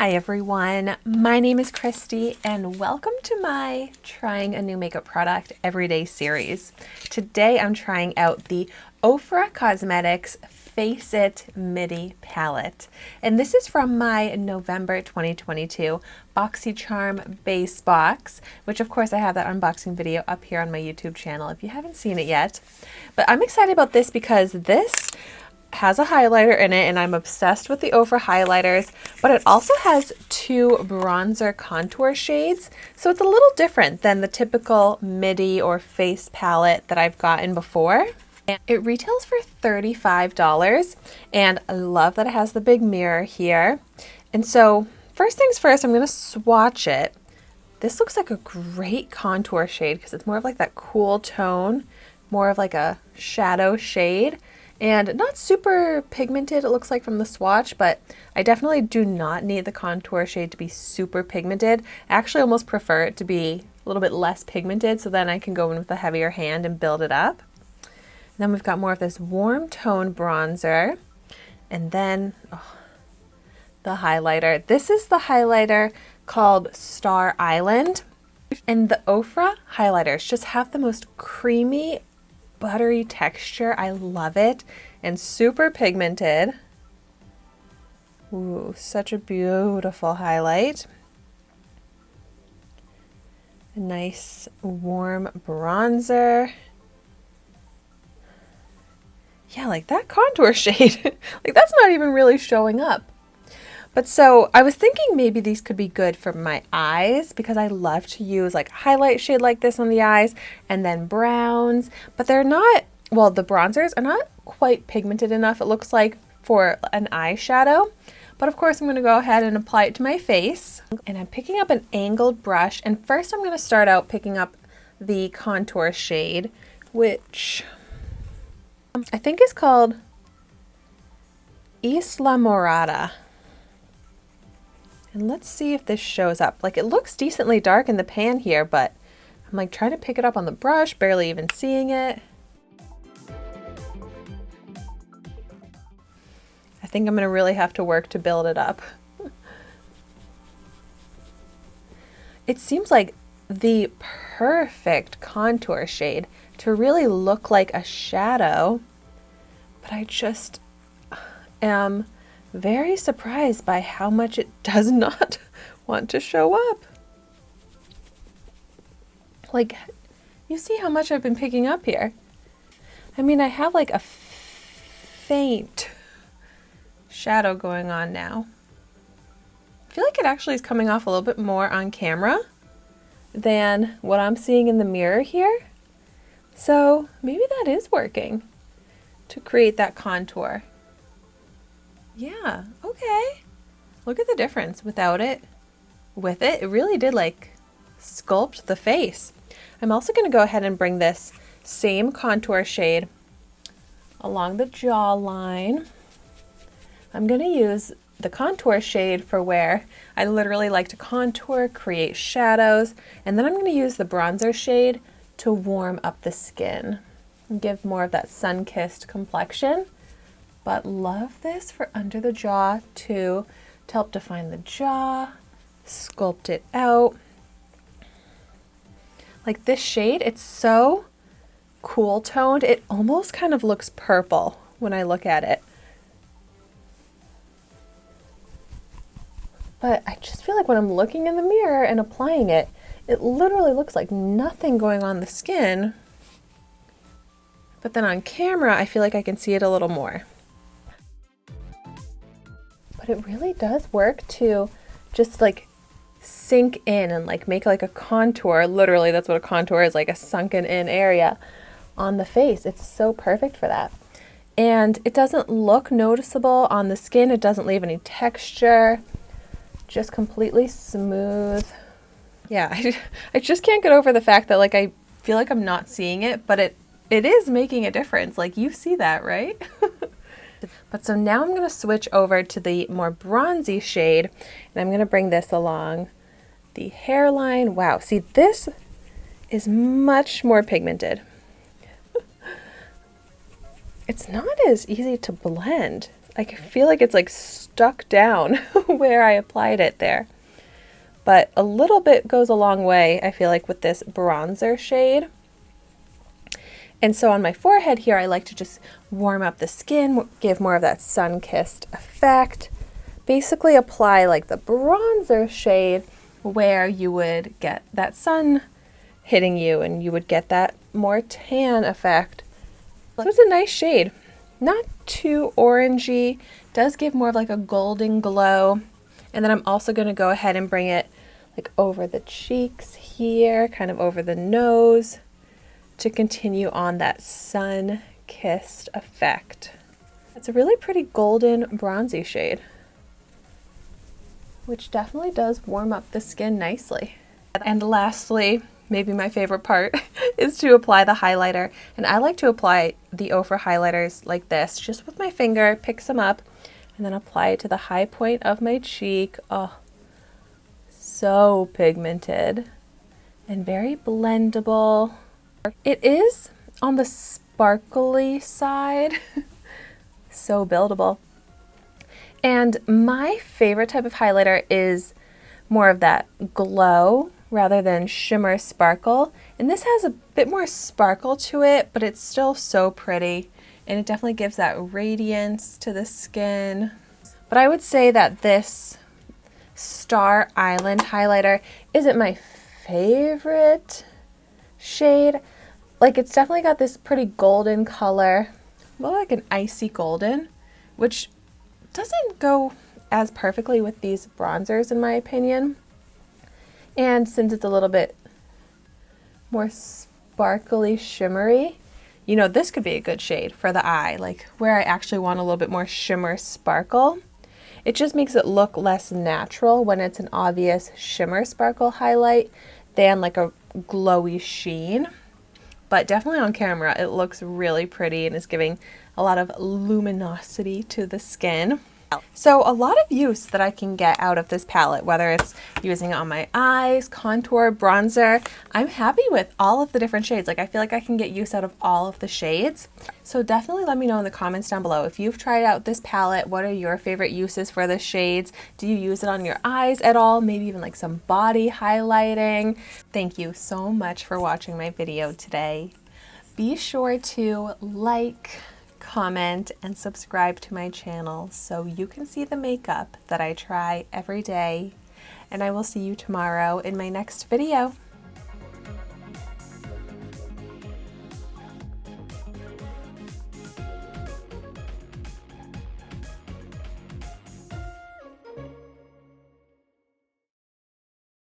Hi everyone, my name is Christy and welcome to my Trying a New Makeup Product Everyday series. Today I'm trying out the Ofra Cosmetics Face It Midi palette. And this is from my November 2022 Boxycharm base box, which of course I have that unboxing video up here on my YouTube channel if you haven't seen it yet. But I'm excited about this because this has a highlighter in it and I'm obsessed with the Ofra highlighters, but it also has two bronzer contour shades, so it's a little different than the typical midi or face palette that I've gotten before. It retails for $35 and I love that it has the big mirror here. And so first things first, I'm going to swatch it. This looks like a great contour shade because it's more of like that cool tone, more of like a shadow shade. And not super pigmented, it looks like from the swatch, but I definitely do not need the contour shade to be super pigmented. I actually almost prefer it to be a little bit less pigmented, so then I can go in with a heavier hand and build it up. And then we've got more of this warm tone bronzer, and then the highlighter. This is the highlighter called Star Island, and the Ofra highlighters just have the most creamy, buttery texture. I love it, and super pigmented. Ooh, such a beautiful highlight. A nice warm bronzer. Yeah, like that contour shade, like that's not even really showing up. But so I was thinking maybe these could be good for my eyes because I love to use like highlight shade like this on the eyes and then browns, but they're not, well, the bronzers are not quite pigmented enough, it looks like, for an eyeshadow. But of course I'm going to go ahead and apply it to my face. And I'm picking up an angled brush, and first I'm going to start out picking up the contour shade, which I think is called Isla Morada. And let's see if this shows up. Like, it looks decently dark in the pan here, but I'm like trying to pick it up on the brush, barely even seeing it. I think I'm gonna really have to work to build it up. It seems like the perfect contour shade to really look like a shadow, but I just am very surprised by how much it does not want to show up. Like, you see how much I've been picking up here. I mean, I have like a faint shadow going on now. I feel like it actually is coming off a little bit more on camera than what I'm seeing in the mirror here. So maybe that is working to create that contour. Yeah, okay. Look at the difference without it. With it, it really did like sculpt the face. I'm also going to go ahead and bring this same contour shade along the jawline. I'm going to use the contour shade for where I literally like to contour, create shadows, and then I'm going to use the bronzer shade to warm up the skin and give more of that sun-kissed complexion. But love this for under the jaw too, to help define the jaw, sculpt it out. Like this shade, it's so cool toned, it almost kind of looks purple when I look at it. But I just feel like when I'm looking in the mirror and applying it, it literally looks like nothing going on the skin. But then on camera, I feel like I can see it a little more. But it really does work to just like sink in and like make like a contour. Literally, that's what a contour is, like a sunken in area on the face. It's so perfect for that. And it doesn't look noticeable on the skin. It doesn't leave any texture. Just completely smooth. Yeah, I just can't get over the fact that like I feel like I'm not seeing it, but it is making a difference. Like you see that, right? But so now I'm going to switch over to the more bronzy shade, and I'm going to bring this along the hairline. Wow, see, this is much more pigmented. It's not as easy to blend I feel like it's like stuck down where I applied it there. But a little bit goes a long way, I feel like, with this bronzer shade. And so on my forehead here, I like to just warm up the skin, give more of that sun-kissed effect. Basically apply like the bronzer shade where you would get that sun hitting you and you would get that more tan effect. So it's a nice shade. Not too orangey, does give more of like a golden glow. And then I'm also going to go ahead and bring it like over the cheeks here, kind of over the nose, to continue on that sun-kissed effect. It's a really pretty golden bronzy shade, which definitely does warm up the skin nicely. And lastly, maybe my favorite part, is to apply the highlighter. And I like to apply the Ofra highlighters like this, just with my finger, pick some up, and then apply it to the high point of my cheek. Oh, so pigmented and very blendable. It is on the sparkly side, so buildable. And my favorite type of highlighter is more of that glow rather than shimmer sparkle. And this has a bit more sparkle to it, but it's still so pretty. And it definitely gives that radiance to the skin. But I would say that this Star Island highlighter isn't my favorite shade. Like, it's definitely got this pretty golden color, more like an icy golden, which doesn't go as perfectly with these bronzers in my opinion. And since it's a little bit more sparkly shimmery, you know, this could be a good shade for the eye, like where I actually want a little bit more shimmer sparkle. It just makes it look less natural when it's an obvious shimmer sparkle highlight than like a glowy sheen. But definitely on camera, it looks really pretty and is giving a lot of luminosity to the skin. So a lot of use that I can get out of this palette, whether it's using it on my eyes, contour, bronzer, I'm happy with all of the different shades. Like, I feel like I can get use out of all of the shades. So definitely let me know in the comments down below if you've tried out this palette. What are your favorite uses for the shades? Do you use it on your eyes at all? Maybe even like some body highlighting. Thank you so much for watching my video today. Be sure to like, comment, and subscribe to my channel so you can see the makeup that I try every day. And I will see you tomorrow in my next video.